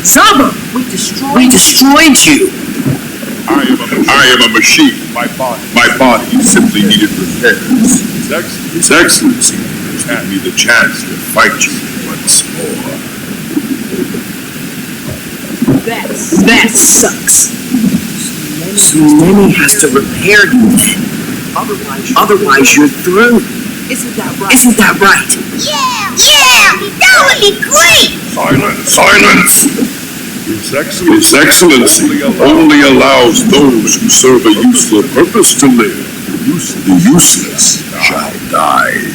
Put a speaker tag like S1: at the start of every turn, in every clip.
S1: Zaba! We destroyed you!
S2: I am a machine. My body simply needed repairs. His Excellency had me the chance to fight you once more.
S1: That sucks. So Lenny has to repair you then. Otherwise you're through. Isn't that right?
S3: Yeah! That would be great!
S2: Silence! His Excellency only allows those who serve a useful purpose to live. The useless shall die.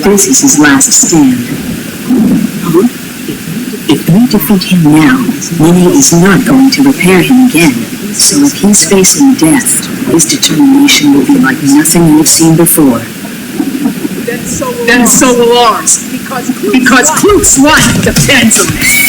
S1: This is his last stand. If we defeat him now, Lenny is not going to repair him again. So if he's facing death, his determination will be like nothing we've seen before. That's so alarms, because Kluk's life depends on it.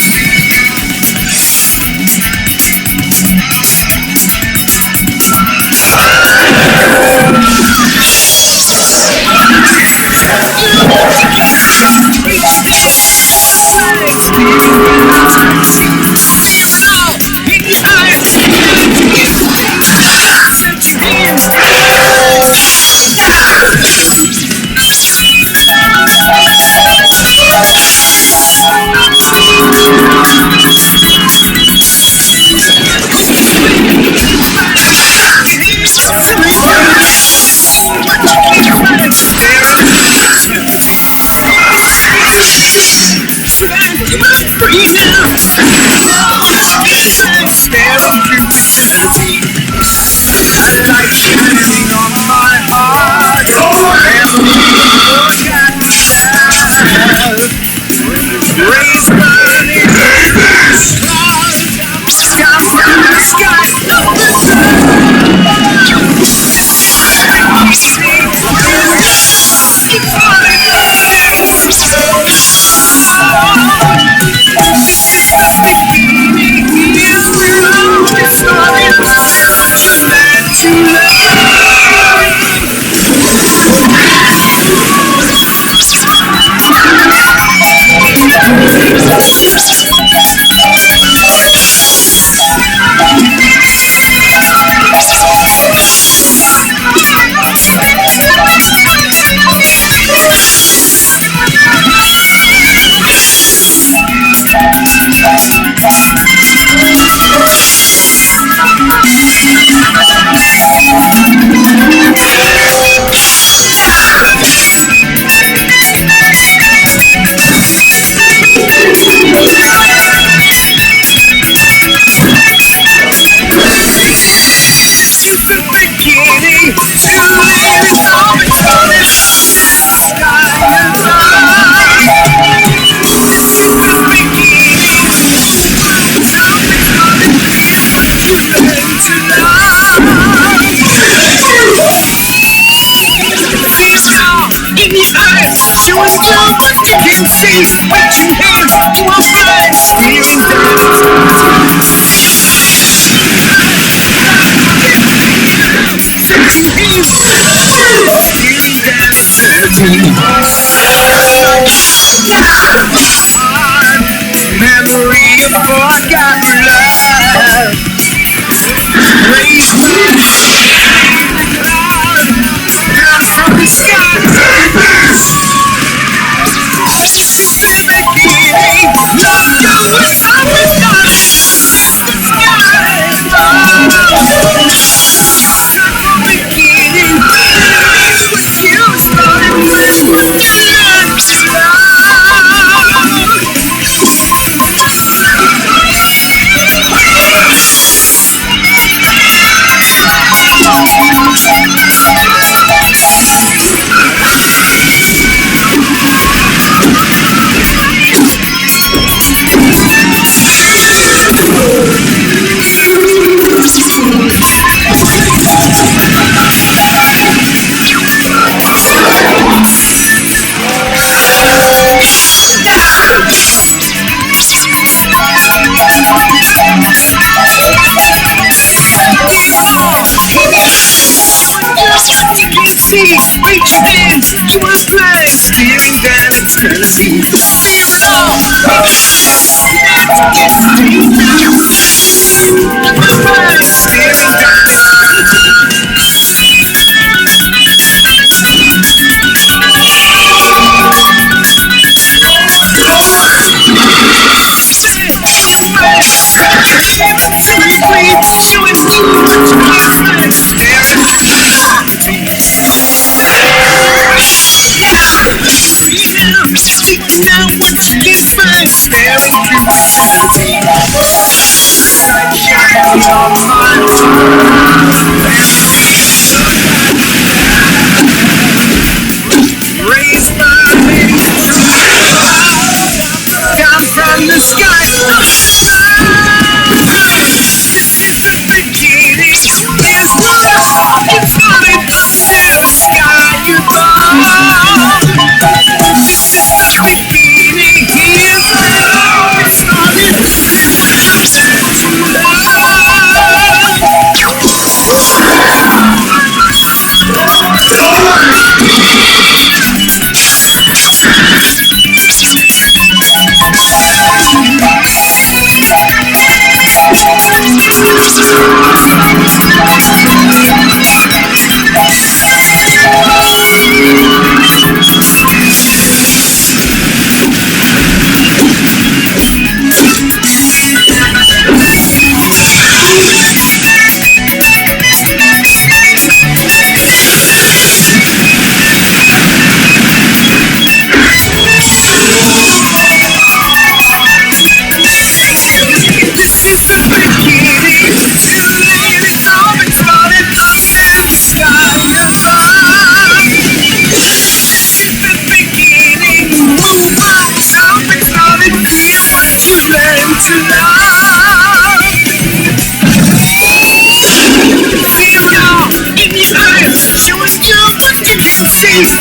S4: Memory of forgotten love. Raise down from the sky. Reach your hand to a place, stealing down eternity. Feel it all. Now what you can find, staring through my fantasy. Sunshine on my raise my hands down from the sky. This is the beginning. There's no it's coming up to the sky above. This is the beginning. Here's how it started.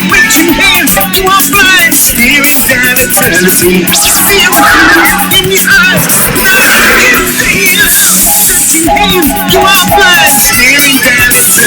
S4: Reaching hands to our blind, staring down eternity. Feel fire in your eyes, reaching hands to our blind, staring down eternity.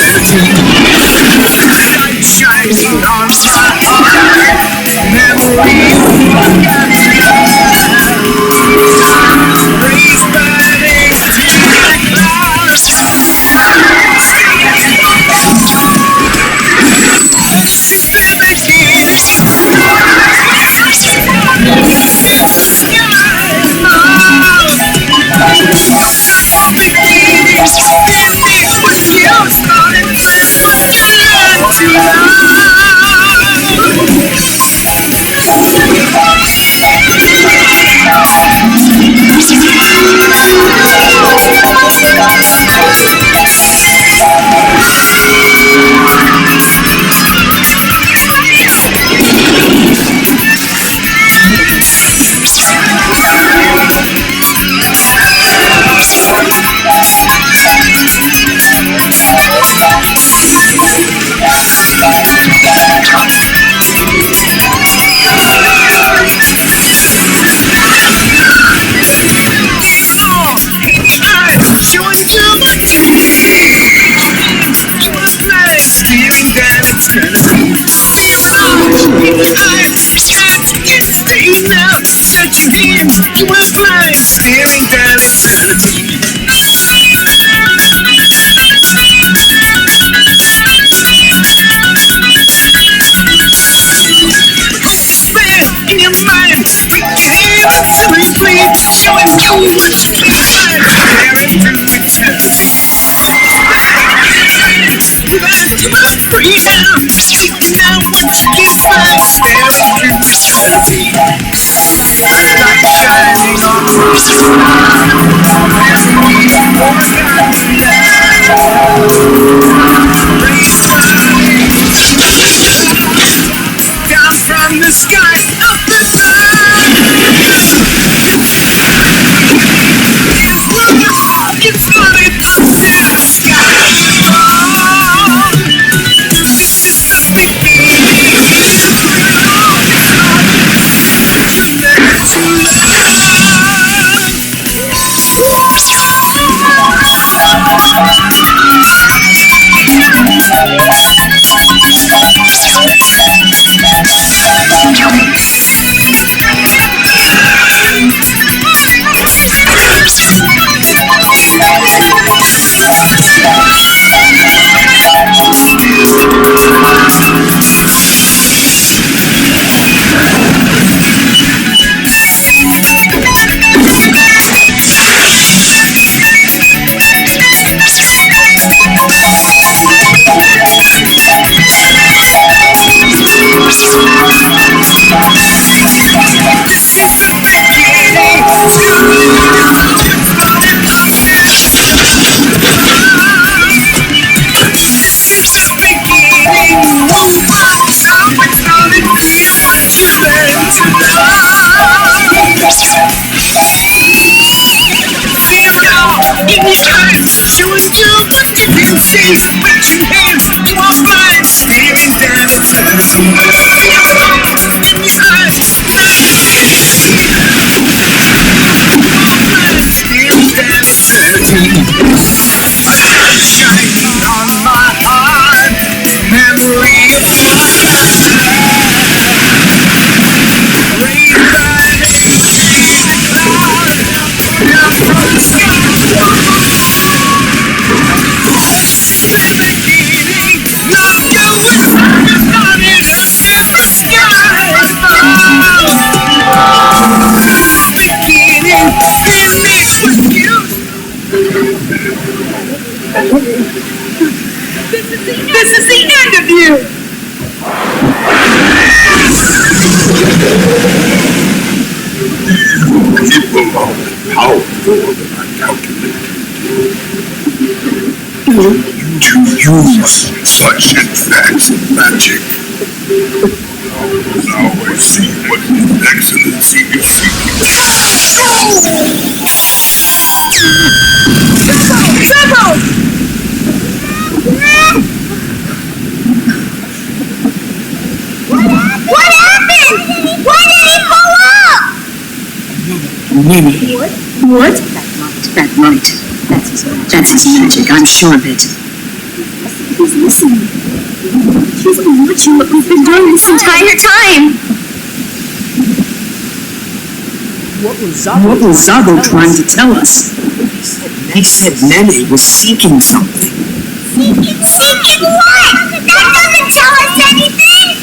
S4: blind, staring down eternity. Hopes there in your mind, stick your hand to replay, showing you what you can find, staring through eternity. Give us freedom, speak now what you can find, staring through eternity. Light shining on us, down from the sky, up the sun. It's flooded up to the sky. This is the beginning. Never to shining on my heart, memory of down from the sky. Beginning, love going started up to the sky. Beginning, finish with you. This is the end of you.
S2: People are powerful than I calculated. To use such advanced magic. Now I see what excellency is seeking.
S3: Turbo! What happened? Why did he pull up?
S1: Many.
S3: What?
S1: That light. That's his magic, I'm sure of it.
S3: He's listening. He's been watching what we've been doing this entire time.
S1: What was Zabo trying to tell us? He said Nene was seeking something.
S3: Seeking what? That doesn't tell us anything.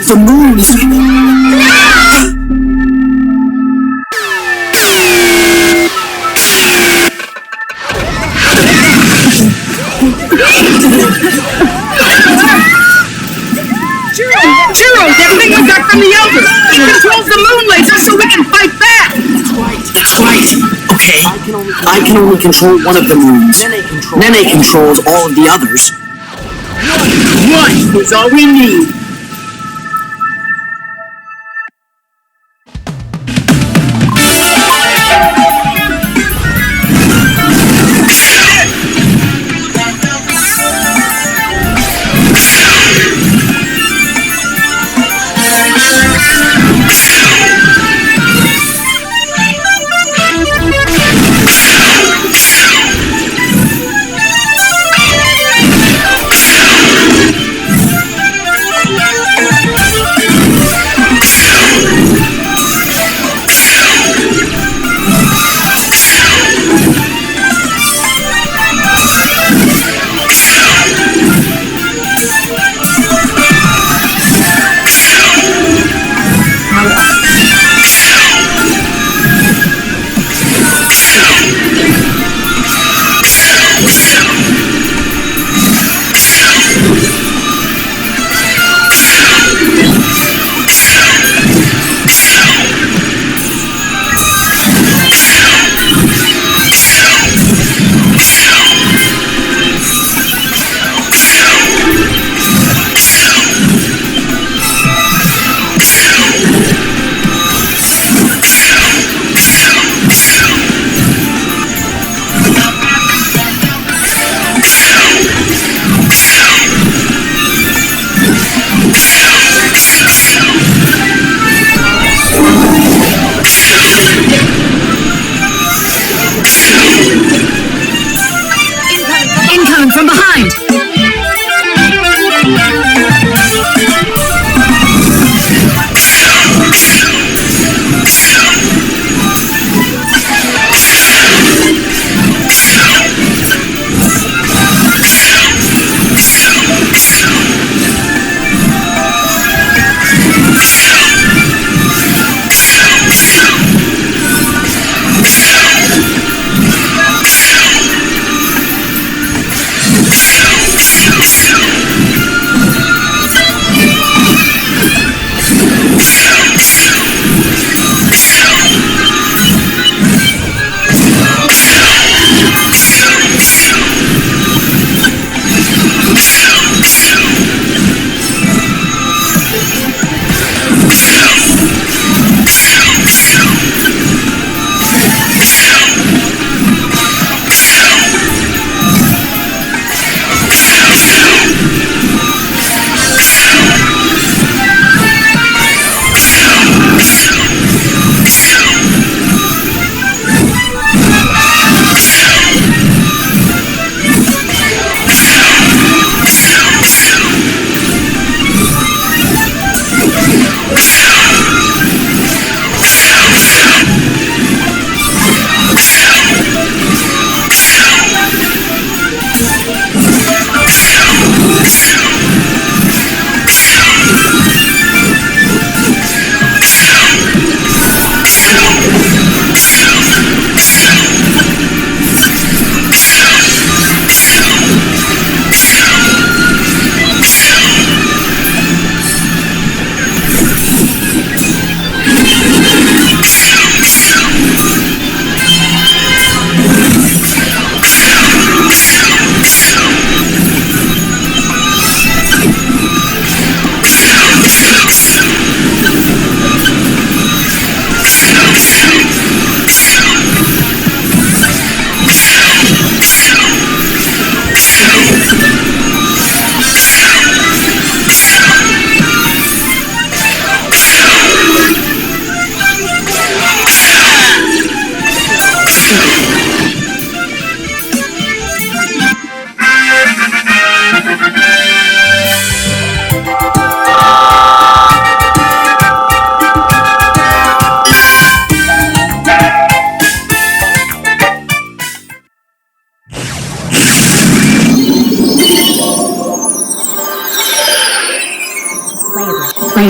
S1: The moon!
S4: Jiro, that thing we got from the elders! It controls the moon laser so we can fight back!
S1: That's right. Okay, I can only control one of the moons. Nene controls all of the others.
S4: One is all we need.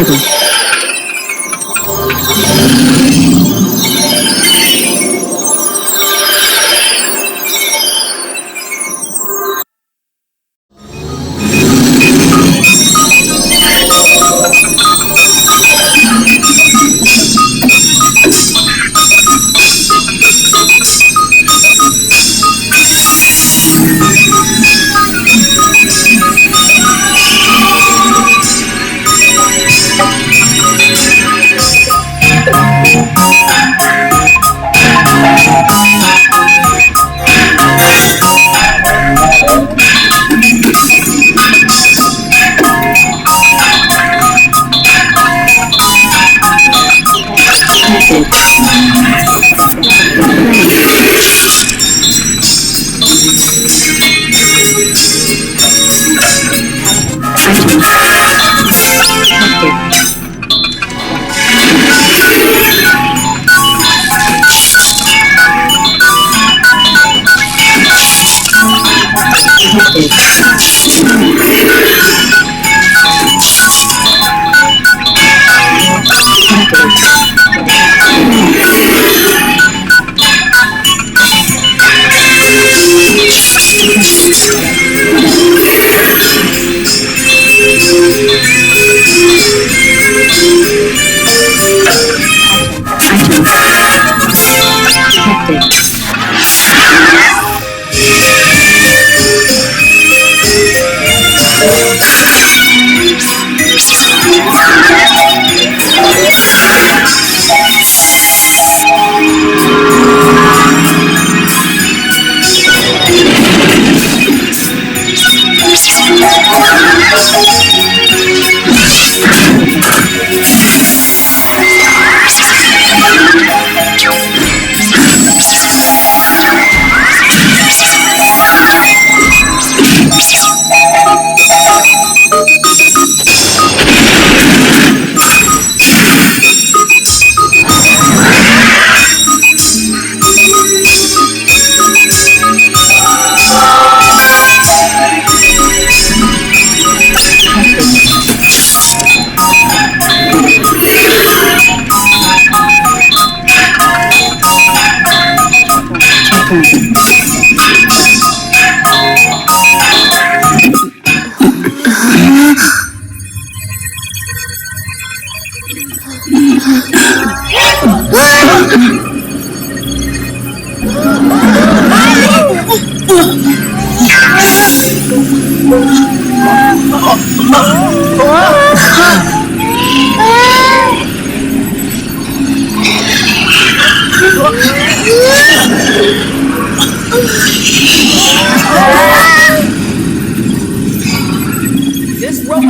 S1: together.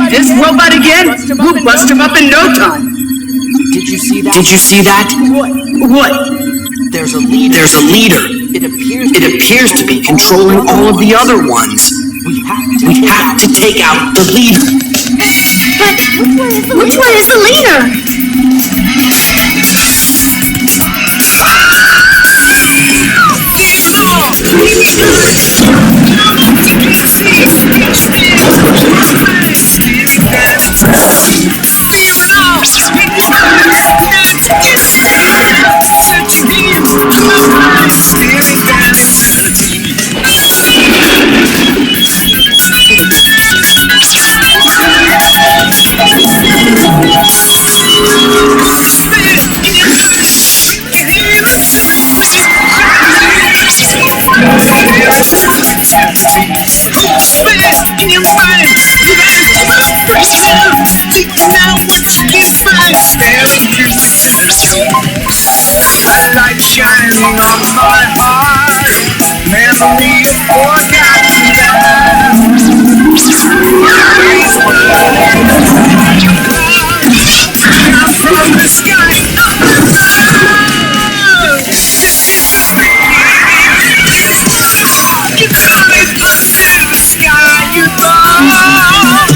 S1: This robot again? We'll bust him up in no time.
S5: Did you see that?
S1: Did you see that? What?
S5: There's a leader.
S1: There's a leader.
S5: It
S1: appears to be controlling all of the other ones.
S5: We
S1: have to take out the leader.
S3: But which one is the leader?
S4: Light shining on my heart, memory of forgotten times. Down from the sky up above. You call it under the sky above.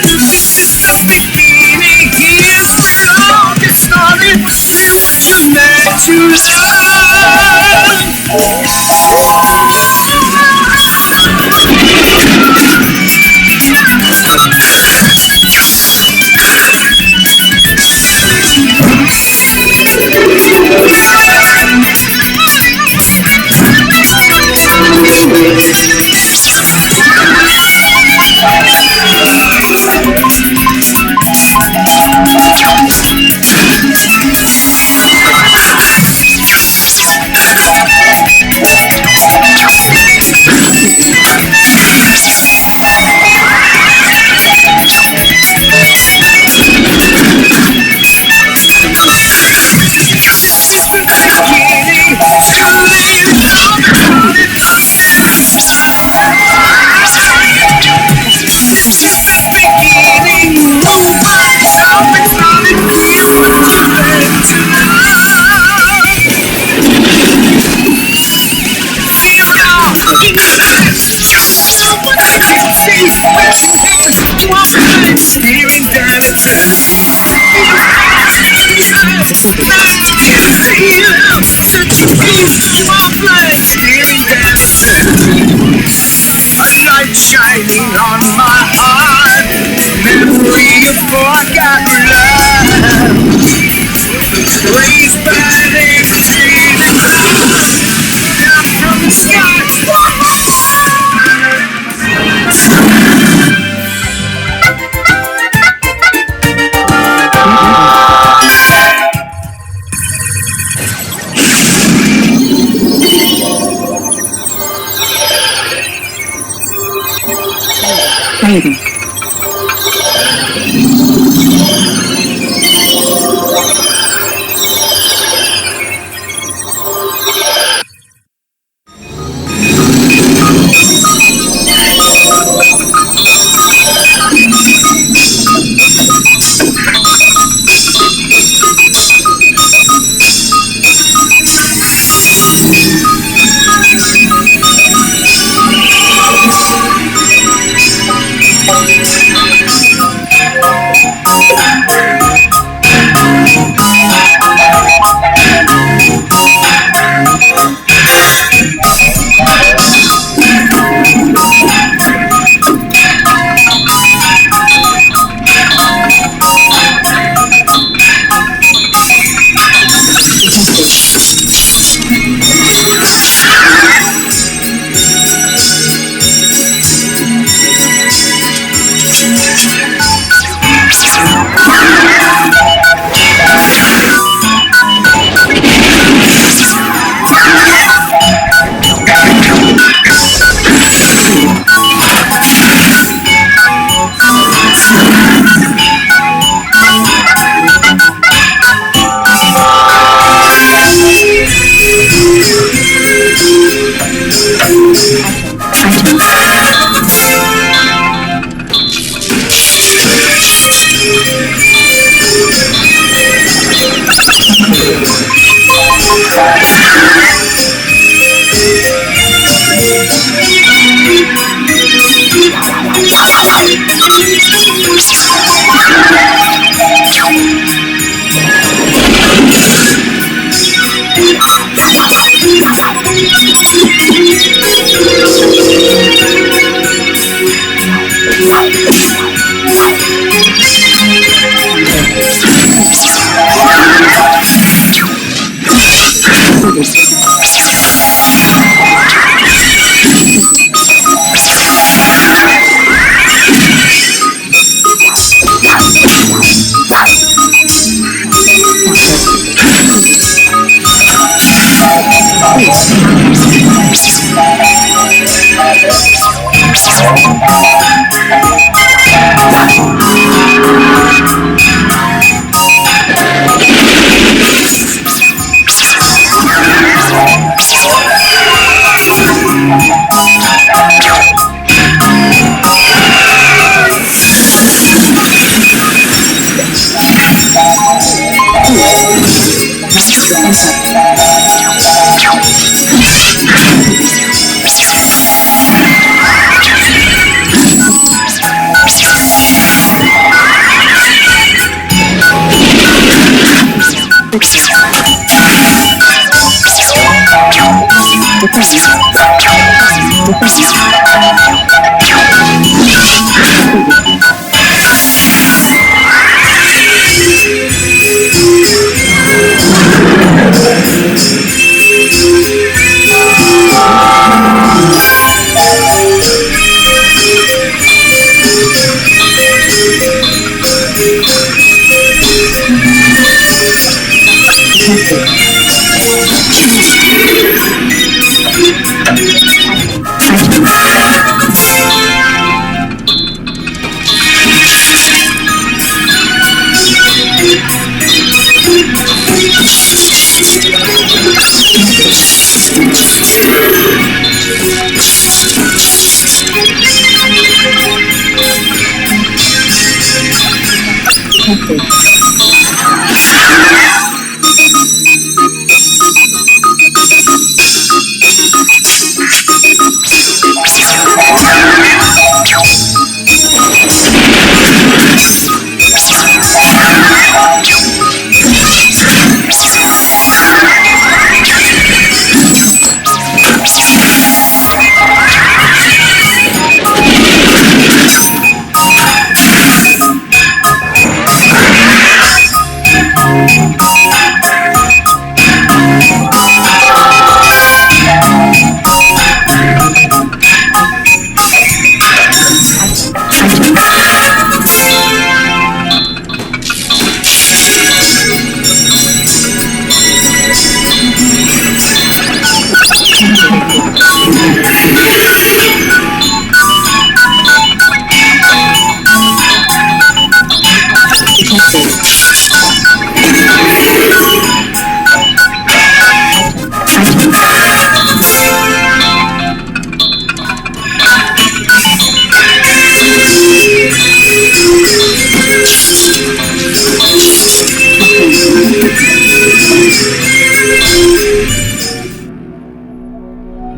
S4: This is the beginning. Here's where all gets started. Say what you meant to love. Shining on my heart, memory of forgotten love. Raised by the street down from the sky.
S1: Baby.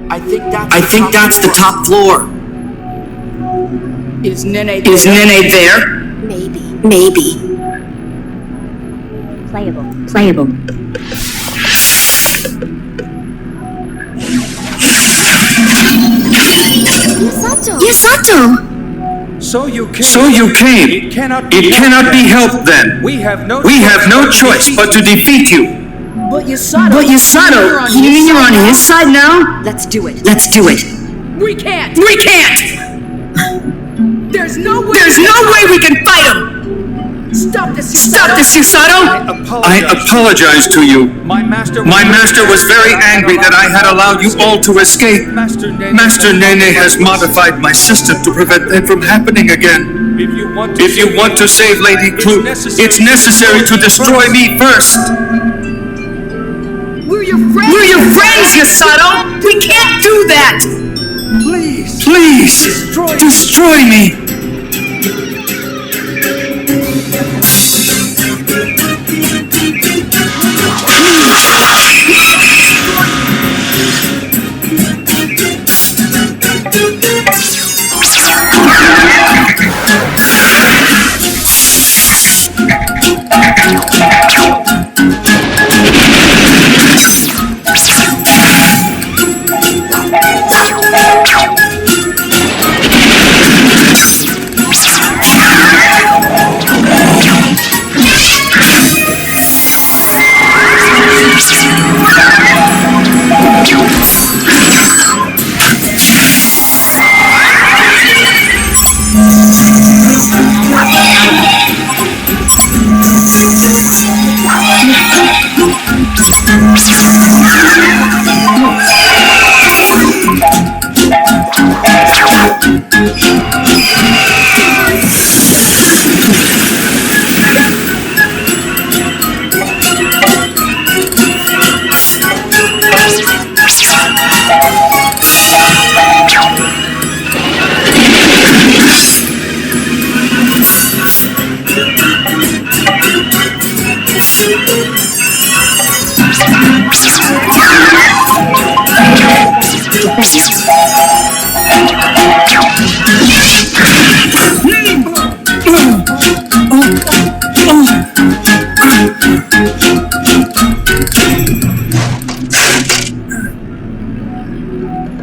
S5: I think that's the top floor.
S1: Is Nene there?
S3: Maybe. Playable. Yasato!
S6: So you came.
S7: It cannot be helped then.
S6: We have no
S7: choice but to defeat you.
S1: But Yasato, you mean you're on his side now?
S3: Let's do it.
S1: We can't! There's no way we can fight him! Stop this, Yasato!
S7: I apologize to you.
S6: My master
S7: was very angry that I had allowed you all to escape. Master Nene has modified my system to prevent that from happening again.
S6: If you want
S7: to save Lady Clue, it's necessary to destroy me first.
S1: We're your friends, Yasato! We can't do that!
S7: Please, destroy me.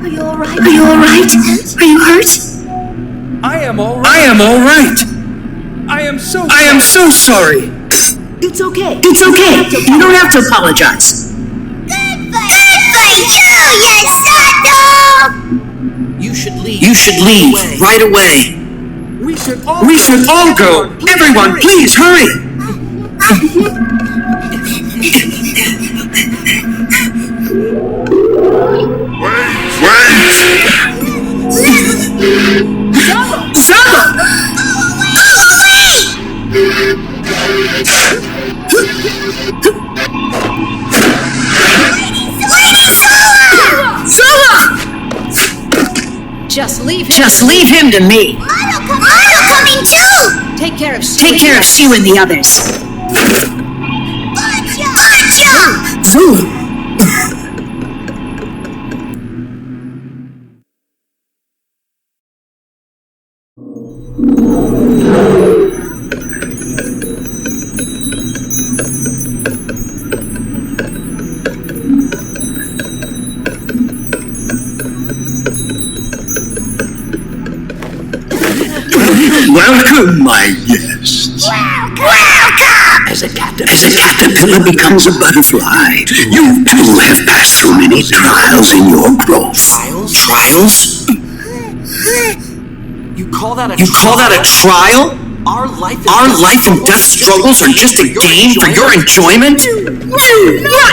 S3: Are you alright? Are you hurt?
S6: I am all right. I am so
S7: sorry.
S1: It's okay. You don't have to apologize.
S5: You should leave right away.
S6: We should
S7: all go. Everyone, please hurry.
S2: Wait!
S1: Zama! Just leave him to me.
S3: Mono coming too!
S1: Take care of Sue and the others. Zulu.
S2: Welcome, my guests.
S3: Welcome!
S2: As a caterpillar becomes a butterfly, you too have passed through many trials in your growth. Trials?
S5: You call that a
S7: trial?
S5: Our life
S7: and death struggles are just a game for your enjoyment?
S1: You no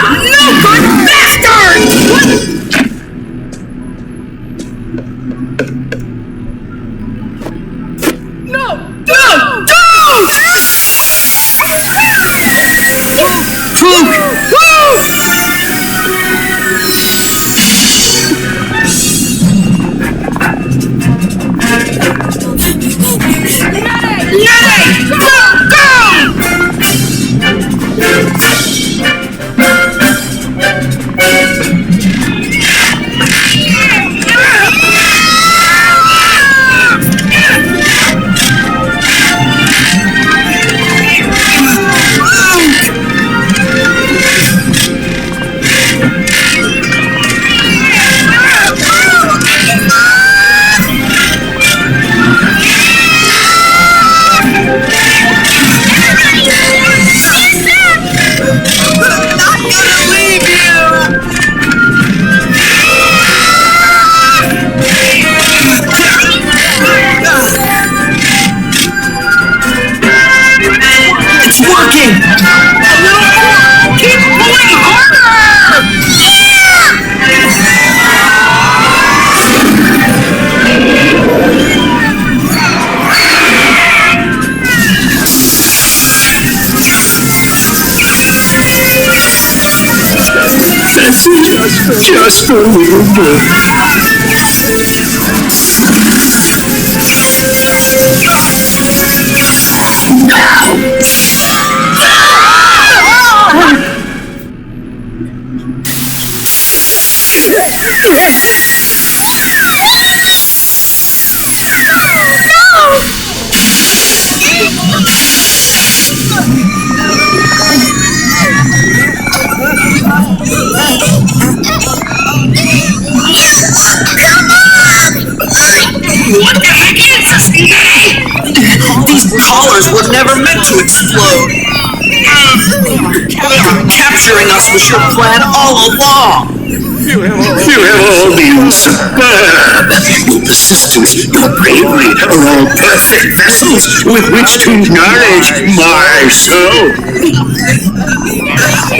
S1: good bastard!
S4: Keep pulling harder!
S2: Just a little bit.
S4: What the heck is this thing?
S5: These collars were never meant to explode. Capturing us was your plan all along.
S2: You have all been superb. Your persistence, your bravery are all perfect vessels with which to nourish my soul.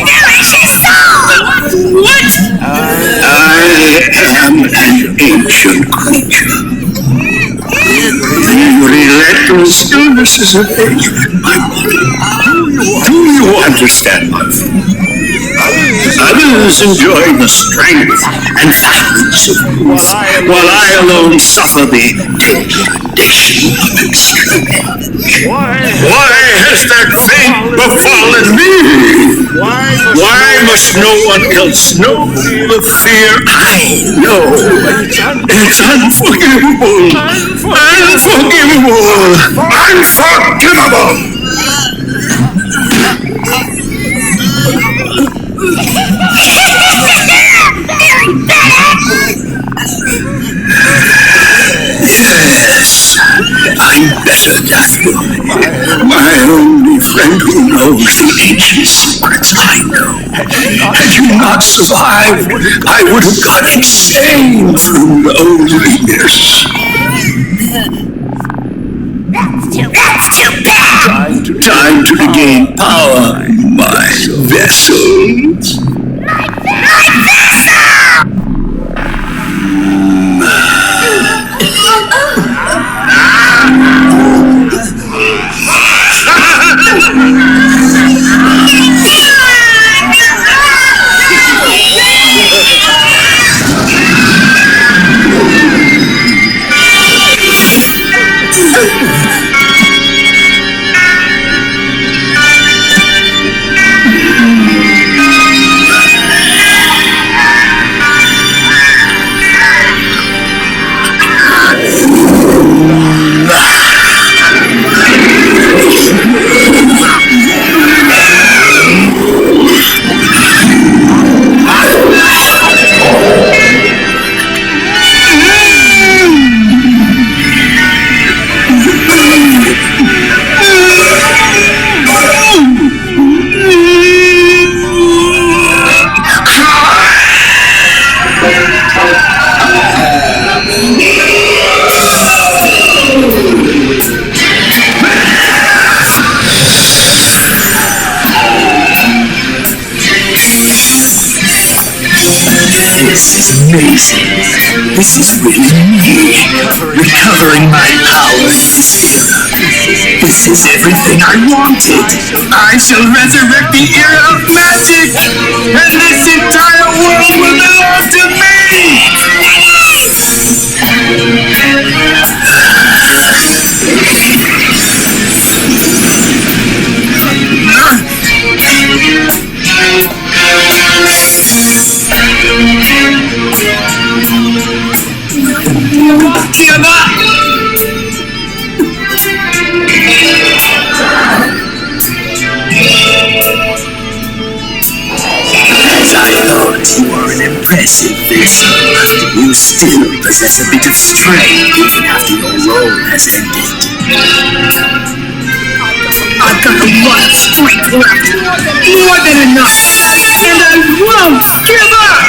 S4: Nourish your soul! What?
S2: I am an ancient creature. The relentless illnesses of age in my body. Do you understand my feeling? Others enjoy the strength and violence of youth, while I alone suffer the degradation of extreme age. Why has that fate befallen me? Why must no one else know the fear I know? It's unforgivable! Unforgivable! Yes, I'm better, Daphne. My only friend who knows the ancient secrets I know. Had you not survived, I would have gone insane through loneliness.
S4: That's too bad!
S2: Time to regain power, my vessels.
S4: My vessel!
S2: This is amazing. This is really me, recovering my power in this era. This is everything I wanted. I shall resurrect the era of magic, and this entire world will belong to me!
S4: Give up!
S2: As I thought, you are an impressive vessel. You still possess a bit of strength even after your role has ended.
S3: I've got a lot of strength left. More than enough. And I won't give up!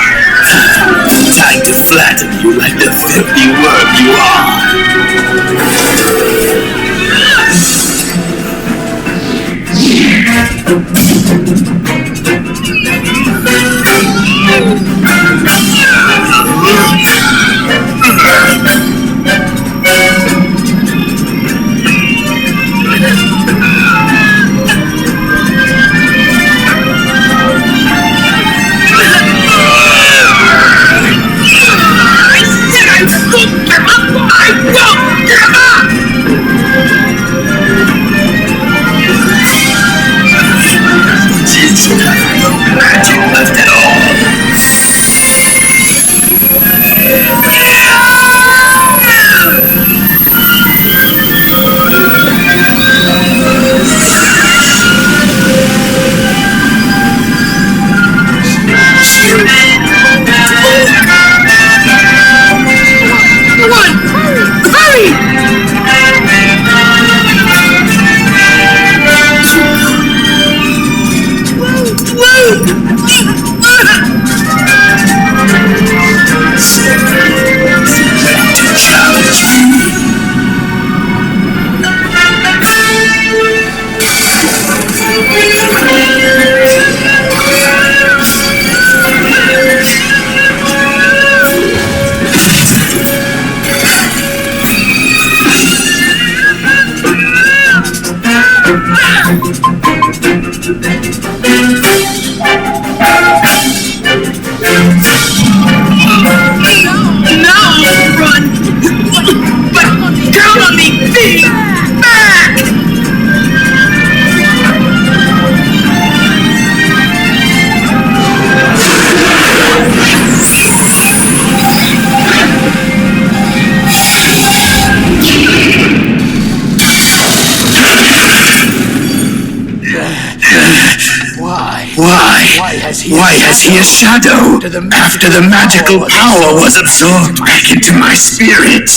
S2: Time to flatten you like the filthy worm you are.
S3: Now I'll run! But count on me being back!
S7: Why has he a shadow after the magical power was absorbed back into my spirit?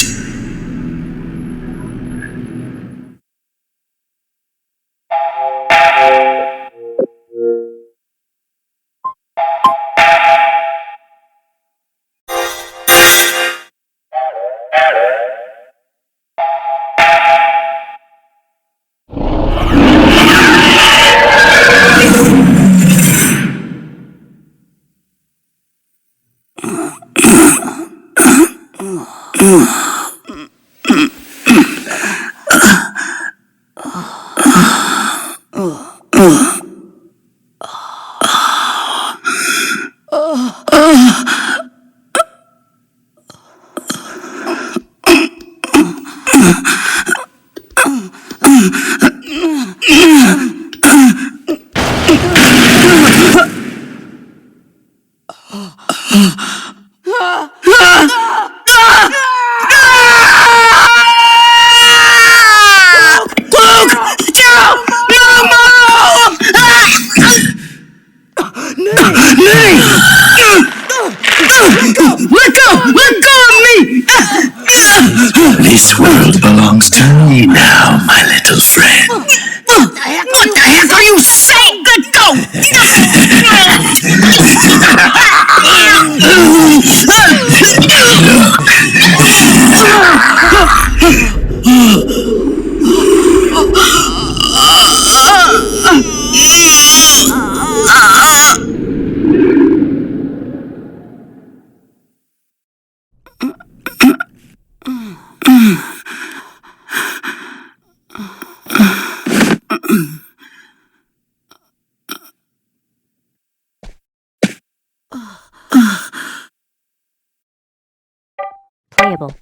S7: This world belongs to me now, my little friend.
S3: What the heck are you saying? Let go!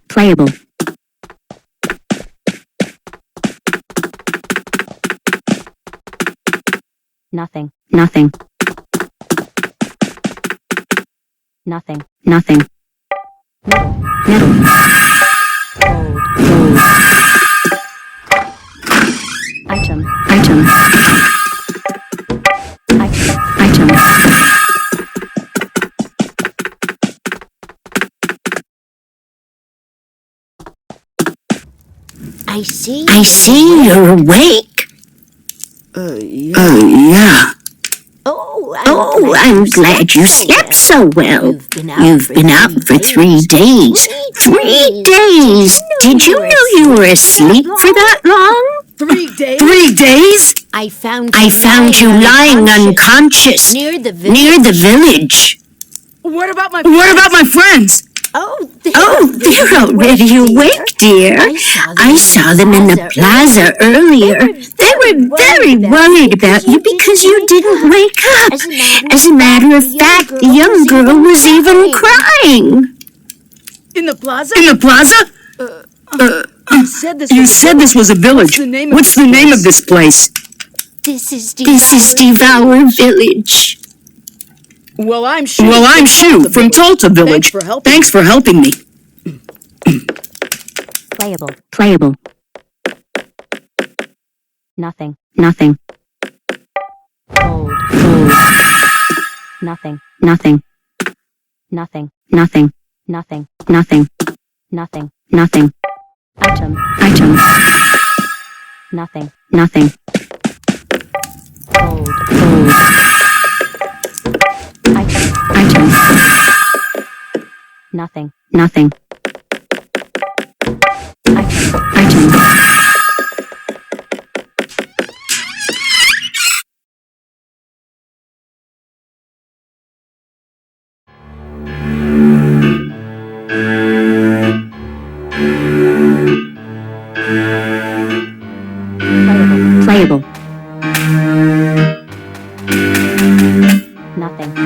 S1: Playable. Nothing. Metal. Gold. Item. I see you're awake.
S8: Yeah.
S1: Oh, I'm glad you slept so well. You've been out for 3 days. 3 days? Did you know you were asleep for that long?
S3: 3 days?
S1: 3 days?
S8: I found
S1: you lying unconscious
S8: near the
S1: village.
S3: What about my
S1: friends?
S8: Oh,
S1: they're already awake, dear. I saw them in the plaza earlier. They were very worried about you because you didn't wake up. As a matter of fact, the young girl was even crying.
S3: In the plaza?
S1: You said this was a village. What's the name of this place?
S8: This is
S1: Devour Village.
S3: Well, I'm Shu
S1: from Tulta Village. Thanks for helping me. Playable. Nothing. Gold. Nothing. Item. Nothing. Gold. Item. Nothing. Item. Playable. Nothing.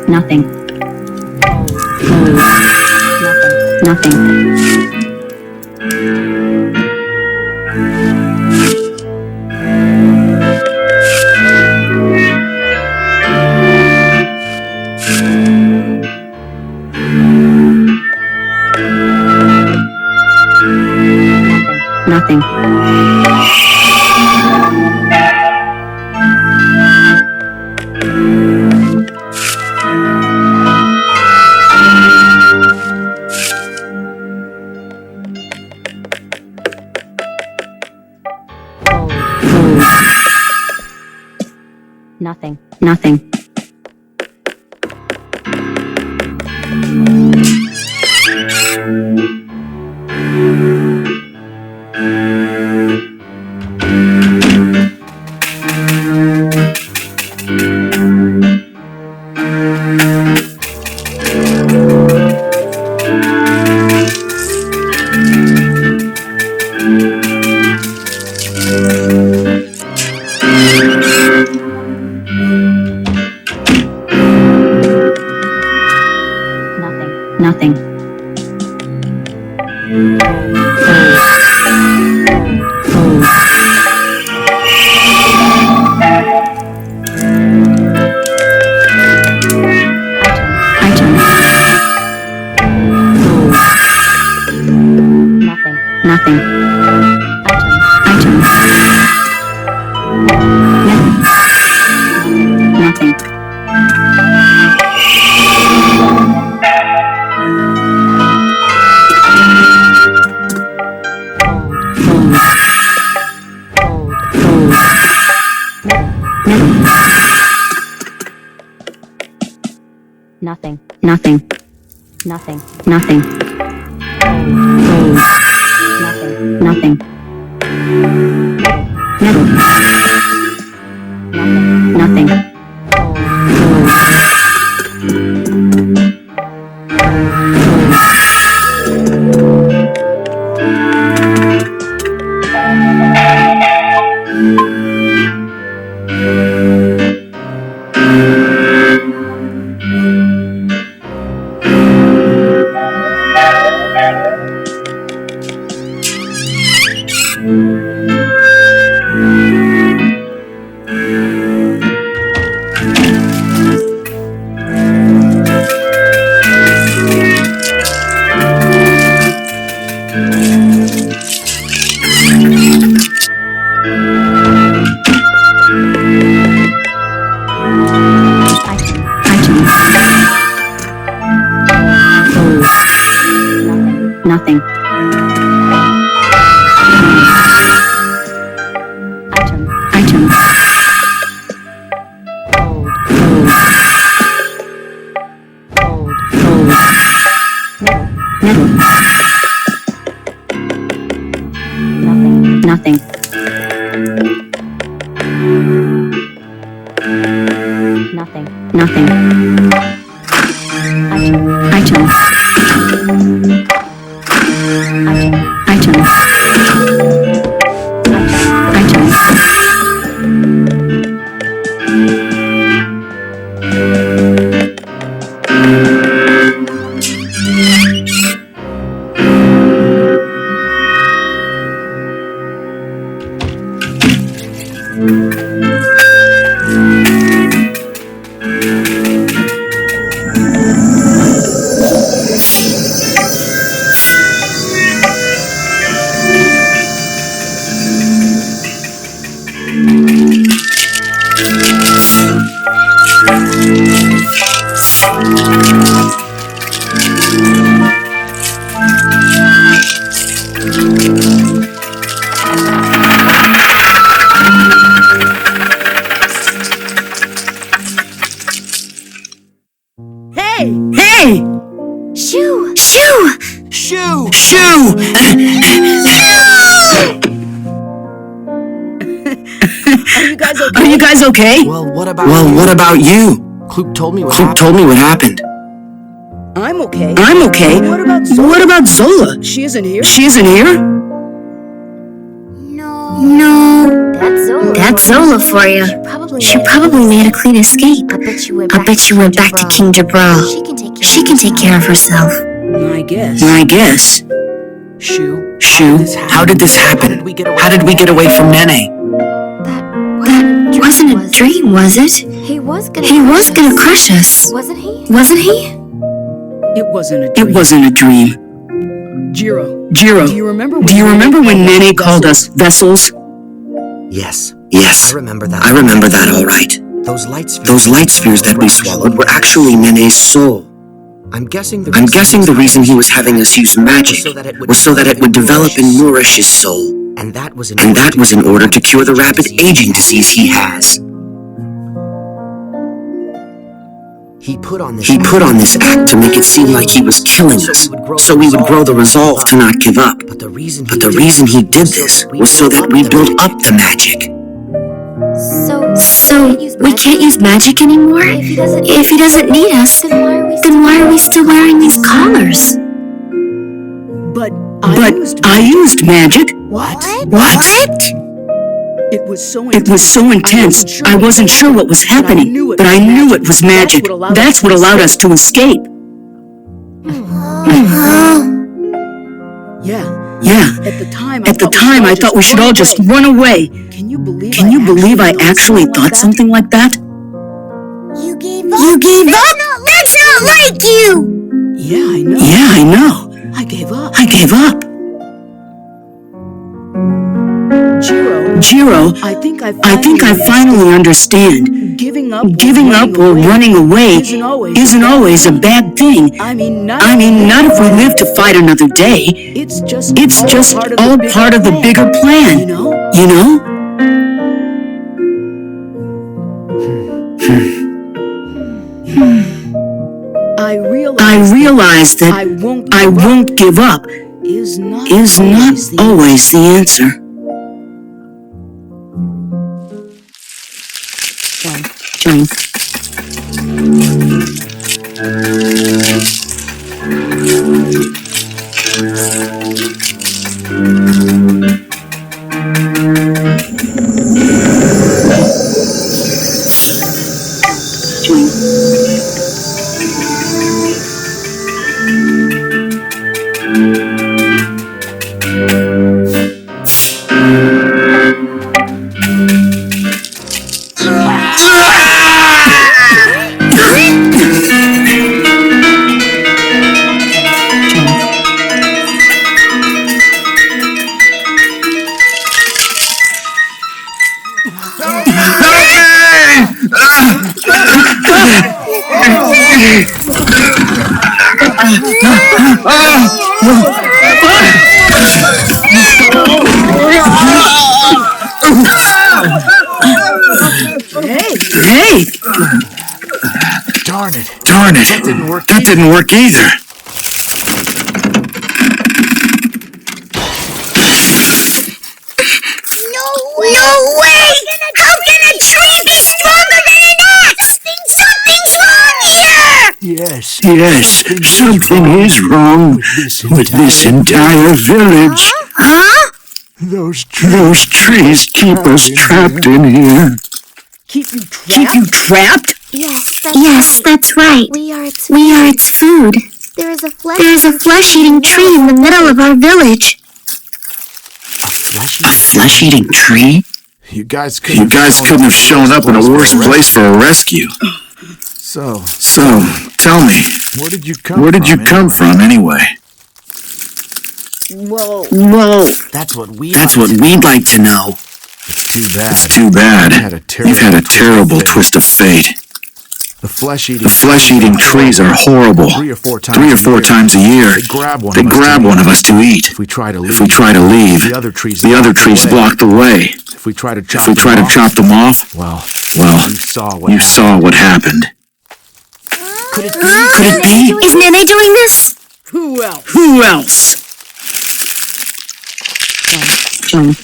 S1: Nothing. Nothing. Nothing. Nothing. Nothing. Nothing. Item. Nothing. Item. Nothing. Nothing. Nothing. Nothing. Nothing. Nothing. Nothing. Nothing. Item. Nothing. Nothing. Item. Hey!
S8: Shoo!
S5: Shoo!
S3: Are you guys okay?
S5: Well, what about you? Kloop told me what happened.
S3: I'm okay.
S9: What about Zola?
S3: She isn't here?
S9: She isn't here?
S8: No, that's
S1: That's Zola for you. She probably made a clean escape. I bet you went back to King Jabral. She can take care of herself.
S9: I guess.
S5: Shu,
S9: Shu,
S5: how did this happen? How did we get away from Nene?
S1: That wasn't a dream, was it?
S8: He was
S1: gonna crush us.
S8: Wasn't he?
S1: Wasn't he?
S9: It wasn't a
S6: It
S9: dream.
S6: wasn't a dream.
S9: Jiro,
S6: Jiro,
S9: do you remember
S6: when Nene called us vessels?
S5: Yes,
S10: Yes,
S5: I remember that.
S10: I remember that all right.
S5: Those light spheres.
S10: Those light spheres that we swallowed were actually Nene's soul.
S5: I'm guessing
S10: the reason he was having us use magic was so that it would develop and nourish his soul.
S5: And that was
S10: in order to cure the rapid aging disease he has.
S5: He put on
S10: this act to make it seem like he was killing us, so we would grow the resolve to not give up.
S5: But the reason
S10: he did this was so that we built up the magic.
S1: So we can't use magic anymore? If he doesn't need us, then why are we still wearing these collars?
S9: But
S6: I used magic.
S9: What? It was so
S6: intense. I wasn't sure what was happening, but I knew it was magic. That's what allowed us to escape.
S9: Yeah.
S6: At the time, I thought we should all just run away.
S9: Can you
S6: believe I actually thought something like that?
S1: You gave up? That's not like you!
S9: Yeah, I know.
S6: I gave up.
S9: I gave up.
S6: Jiro, I think I finally understand.
S9: Giving
S6: up or running away isn't always a bad thing.
S9: I mean, not
S6: not if we live to fight another day.
S9: It's just
S6: all part of the bigger plan. You know? I realize that I won't give up is not always the answer. John. Hey!
S2: Darn it. That didn't work either.
S1: No way! How can a tree be stronger than an axe? Something's wrong here!
S2: Yes, something is wrong with this entire village.
S1: Huh?
S2: Those trees keep us trapped in here.
S9: Keep you
S6: trapped?
S1: Yes, that's right. We are its food. There is a flesh-eating tree in the middle of our village.
S10: A flesh-eating tree?
S2: You guys couldn't have shown up in a worse place for a rescue. So, tell me, where did you come from anyway?
S1: Whoa.
S10: That's what we'd like to know.
S2: It's too bad. You've had a terrible twist of fate. The flesh-eating trees are horrible. 3 or 4 times a year, they grab one of us to eat. If we try to leave, the other trees block the way. If we try to chop them off, well, you saw what happened.
S1: Could it be? Is Nene doing this?
S9: Who else?
S6: Who else? John.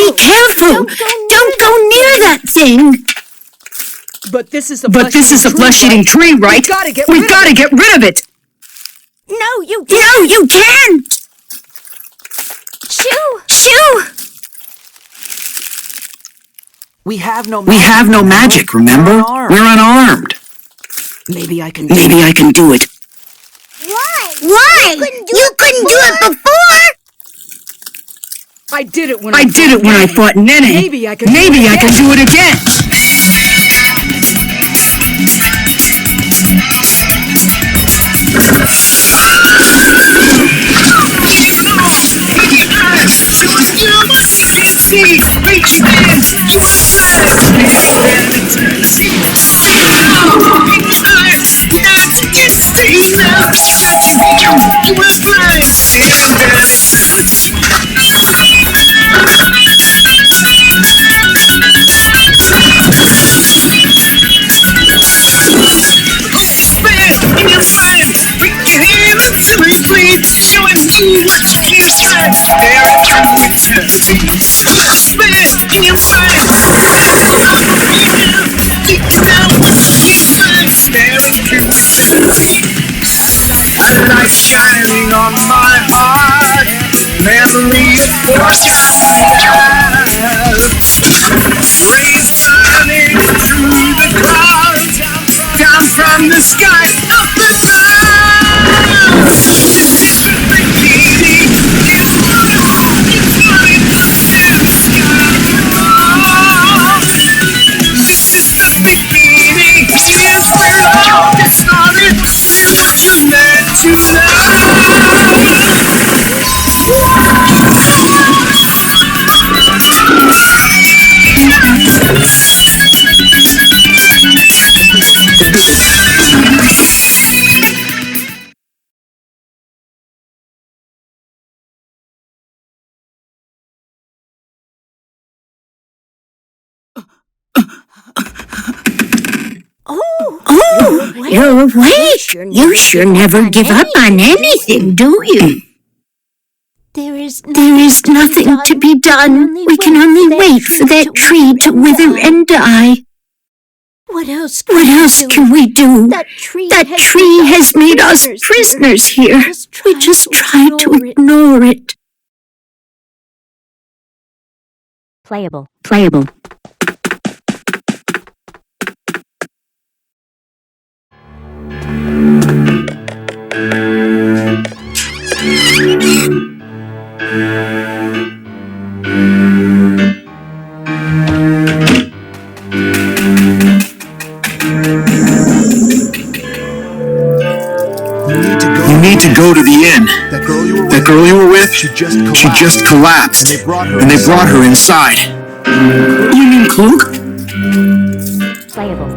S1: Be careful! Don't go near that thing!
S9: But this is a
S6: flesh-eating tree, right? We've gotta get rid of it!
S8: No, you
S1: No, you can't!
S8: Shoo!
S1: Shoo!
S10: We have no
S6: magic, remember? We're unarmed.
S10: Maybe I can
S6: do it.
S1: Why? You couldn't do it before!
S9: I did it when
S6: I fought Nene.
S9: Maybe I can
S6: do it again.
S4: Light shining on my heart, memory of fortune, rays burning through the clouds, down from the sky, up the clouds. This is the beginning, it's mine, this is the beginning, here's where all gets started, you're meant to
S1: Oh, you're awake! You sure never give up on anything, do you?
S8: There is
S1: nothing to be done. We can only wait for that tree to wither and die.
S8: What else
S1: can we do?
S8: That tree
S1: has made us prisoners here. We just try to ignore it.
S8: Playable.
S7: You need to go to the inn. That girl you were with? She just collapsed. And they brought her inside.
S6: You mean Cloak?
S8: Playable.